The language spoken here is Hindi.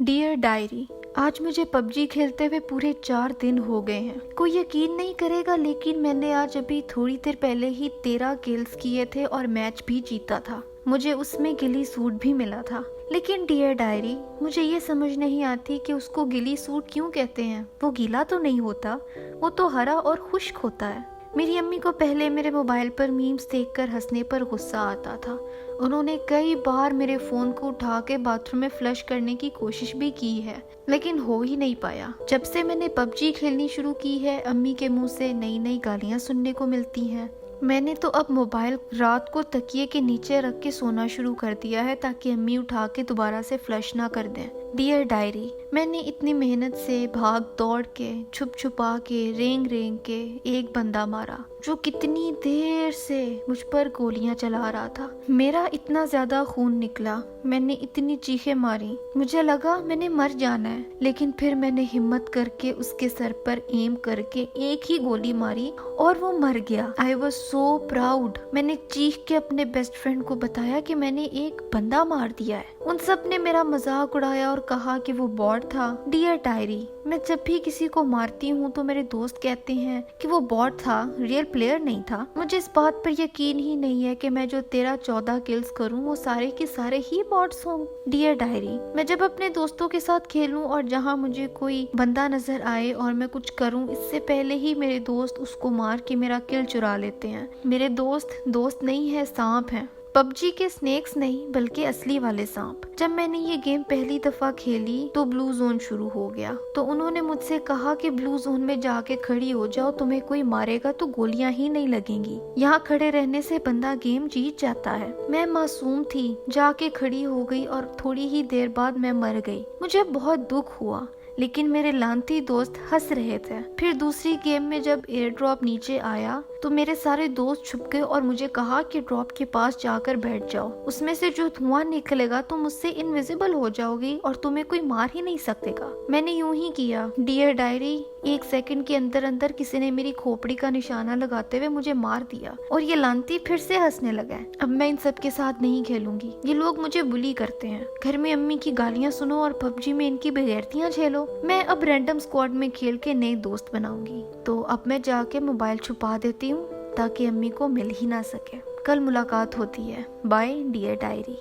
डियर डायरी, आज मुझे पबजी खेलते हुए पूरे 4 दिन हो गए हैं। कोई यकीन नहीं करेगा, लेकिन मैंने आज अभी थोड़ी देर पहले ही 13 किल्स किए थे और मैच भी जीता था। मुझे उसमें गिली सूट भी मिला था। लेकिन डियर डायरी, मुझे ये समझ नहीं आती कि उसको गिली सूट क्यों कहते हैं। वो गीला तो नहीं होता, वो तो हरा और खुश्क होता है। मेरी अम्मी को पहले मेरे मोबाइल पर मीम्स देखकर हंसने पर गुस्सा आता था। उन्होंने कई बार मेरे फ़ोन को उठा के बाथरूम में फ्लश करने की कोशिश भी की है, लेकिन हो ही नहीं पाया। जब से मैंने पबजी खेलनी शुरू की है, अम्मी के मुंह से नई नई गालियाँ सुनने को मिलती हैं। मैंने तो अब मोबाइल रात को तकिए के नीचे रख के सोना शुरू कर दिया है, ताकि अम्मी उठा के दोबारा से फ्लश ना कर दें। डियर डायरी, मैंने इतनी मेहनत से भाग दौड़ के, छुप छुपा के, रेंग रेंग के एक बंदा मारा जो कितनी देर से मुझ पर गोलियां चला रहा था। मेरा इतना ज्यादा खून निकला, मैंने इतनी चीखें मारी, मुझे लगा मैंने मर जाना है। लेकिन फिर मैंने हिम्मत करके उसके सर पर एम करके एक ही गोली मारी और वो मर गया। I was so proud. मैंने चीख के अपने बेस्ट फ्रेंड को बताया कि मैंने एक बंदा मार दिया है। उन सब ने मेरा मजाक उड़ाया और कहा कि वो बॉट था। डियर डायरी, मैं जब भी किसी को मारती हूँ तो मेरे दोस्त कहते हैं कि वो बॉट था, रियल प्लेयर नहीं था। मुझे इस बात पर यकीन ही नहीं है कि मैं जो 13-14 किल्स करूँ वो सारे के सारे ही बॉट्स हों। डियर डायरी, मैं जब अपने दोस्तों के साथ खेलूं और जहाँ मुझे कोई बंदा नजर आए और मैं कुछ करूं, इससे पहले ही मेरे दोस्त उसको मार के मेरा किल चुरा लेते हैं। मेरे दोस्त नहीं है, सांप हैं। पबजी के स्नेक्स नहीं, बल्कि असली वाले सांप। जब मैंने ये गेम पहली दफा खेली तो ब्लू जोन शुरू हो गया। तो उन्होंने मुझसे कहा कि ब्लू जोन में जाके खड़ी हो जाओ, तुम्हें कोई मारेगा तो गोलियां ही नहीं लगेंगी। यहाँ खड़े रहने से बंदा गेम जीत जाता है। मैं मासूम थी, जाके खड़ी हो गई और थोड़ी ही देर बाद मैं मर गई। मुझे बहुत दुख हुआ, लेकिन मेरे लानती दोस्त हंस रहे थे। फिर दूसरी गेम में जब एयर ड्रॉप नीचे आया तो मेरे सारे दोस्त छुप गए और मुझे कहा कि ड्रॉप के पास जाकर बैठ जाओ, उसमें से जो धुआं निकलेगा तुम उससे इनविजिबल हो जाओगी और तुम्हें कोई मार ही नहीं सकेगा। मैंने यूं ही किया। डियर डायरी, 1 सेकंड के अंदर अंदर किसी ने मेरी खोपड़ी का निशाना लगाते हुए मुझे मार दिया और ये लानती फिर से हंसने लगा। अब मैं इन सब के साथ नहीं खेलूंगी। ये लोग मुझे बुली करते हैं। घर में अम्मी की गालियां सुनो और पबजी में इनकी बेगैरतियां झेलो। मैं अब रैंडम स्क्वाड में खेल के नए दोस्त बनाऊंगी। तो अब मैं जाके मोबाइल छुपा देती हूँ ताकि अम्मी को मिल ही ना सके। कल मुलाकात होती है। Bye dear diary.